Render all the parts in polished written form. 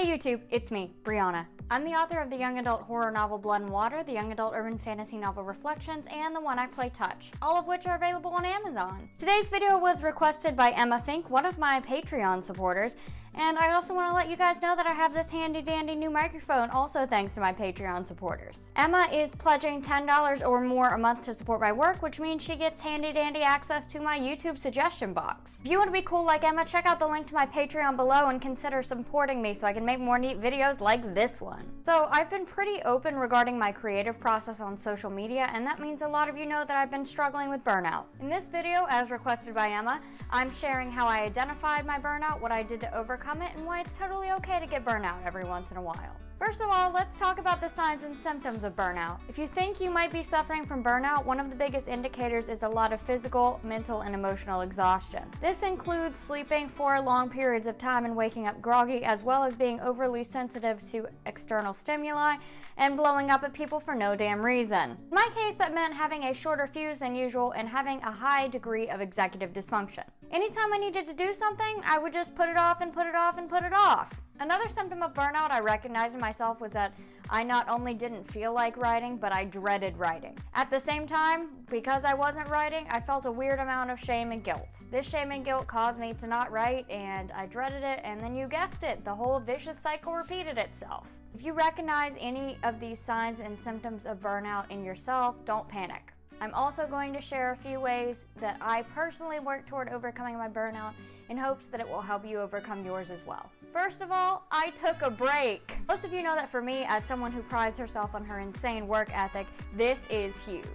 Hey YouTube, it's me, Brianna. I'm the author of the young adult horror novel Blood and Water, the young adult urban fantasy novel Reflections, and the One I Play Touch, all of which are available on Amazon. Today's video was requested by Emma Fink, one of my Patreon supporters, and I also want to let you guys know that I have this handy dandy new microphone, also thanks to my Patreon supporters. Emma is pledging $10 or more a month to support my work, which means she gets handy dandy access to my YouTube suggestion box. If you want to be cool like Emma, check out the link to my Patreon below and consider supporting me so I can make more neat videos like this one. So I've been pretty open regarding my creative process on social media, and that means a lot of you know that I've been struggling with burnout. In this video, as requested by Emma, I'm sharing how I identified my burnout, what I did to overcome it, and why it's totally okay to get burnout every once in a while. First of all, let's talk about the signs and symptoms of burnout. If you think you might be suffering from burnout, one of the biggest indicators is a lot of physical, mental, and emotional exhaustion. This includes sleeping for long periods of time and waking up groggy, as well as being overly sensitive to external stimuli and blowing up at people for no damn reason. In my case, that meant having a shorter fuse than usual and having a high degree of executive dysfunction. Anytime I needed to do something, I would just put it off and put it off and put it off. Another symptom of burnout I recognized in myself was that I not only didn't feel like writing, but I dreaded writing. At the same time, because I wasn't writing, I felt a weird amount of shame and guilt. This shame and guilt caused me to not write, and I dreaded it, and then you guessed it, the whole vicious cycle repeated itself. If you recognize any of these signs and symptoms of burnout in yourself, don't panic. I'm also going to share a few ways that I personally worked toward overcoming my burnout in hopes that it will help you overcome yours as well. First of all, I took a break. Most of you know that for me, as someone who prides herself on her insane work ethic, this is huge.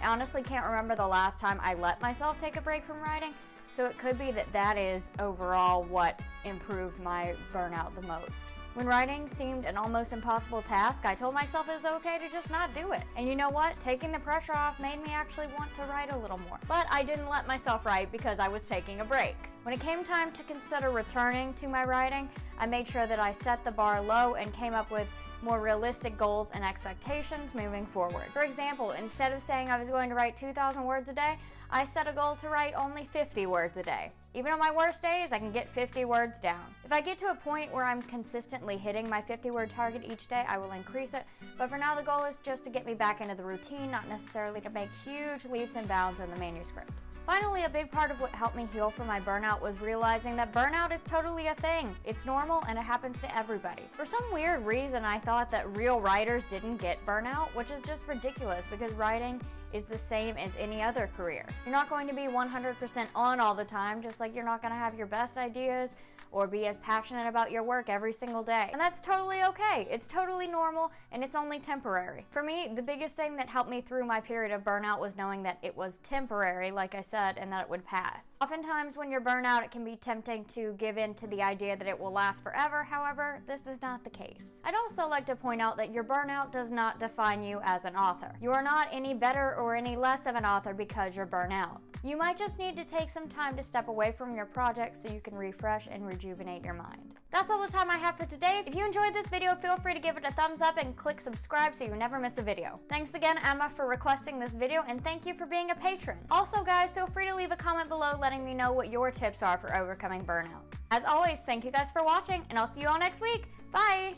I honestly can't remember the last time I let myself take a break from writing, so it could be that that is overall what improved my burnout the most. When writing seemed an almost impossible task, I told myself it was okay to just not do it. And you know what? Taking the pressure off made me actually want to write a little more. But I didn't let myself write because I was taking a break. When it came time to consider returning to my writing, I made sure that I set the bar low and came up with more realistic goals and expectations moving forward. For example, instead of saying I was going to write 2,000 words a day, I set a goal to write only 50 words a day. Even on my worst days, I can get 50 words down. If I get to a point where I'm consistently hitting my 50-word target each day, I will increase it, but for now the goal is just to get me back into the routine, not necessarily to make huge leaps and bounds in the manuscript. Finally, a big part of what helped me heal from my burnout was realizing that burnout is totally a thing. It's normal and it happens to everybody. For some weird reason, I thought that real writers didn't get burnout, which is just ridiculous because writing is the same as any other career. You're not going to be 100% on all the time, just like you're not going to have your best ideas or be as passionate about your work every single day. And that's totally okay. It's totally normal and it's only temporary. For me, the biggest thing that helped me through my period of burnout was knowing that it was temporary, like I said, and that it would pass. Oftentimes when you're burnt out, it can be tempting to give in to the idea that it will last forever. However, this is not the case. I'd also like to point out that your burnout does not define you as an author. You are not any better or any less of an author because you're burnt out. You might just need to take some time to step away from your project so you can refresh and rejuvenate your mind. That's all the time I have for today. If you enjoyed this video, feel free to give it a thumbs up and click subscribe so you never miss a video. Thanks again, Emma, for requesting this video, and thank you for being a patron. Also, guys, feel free to leave a comment below letting me know what your tips are for overcoming burnout. As always, thank you guys for watching, and I'll see you all next week. Bye!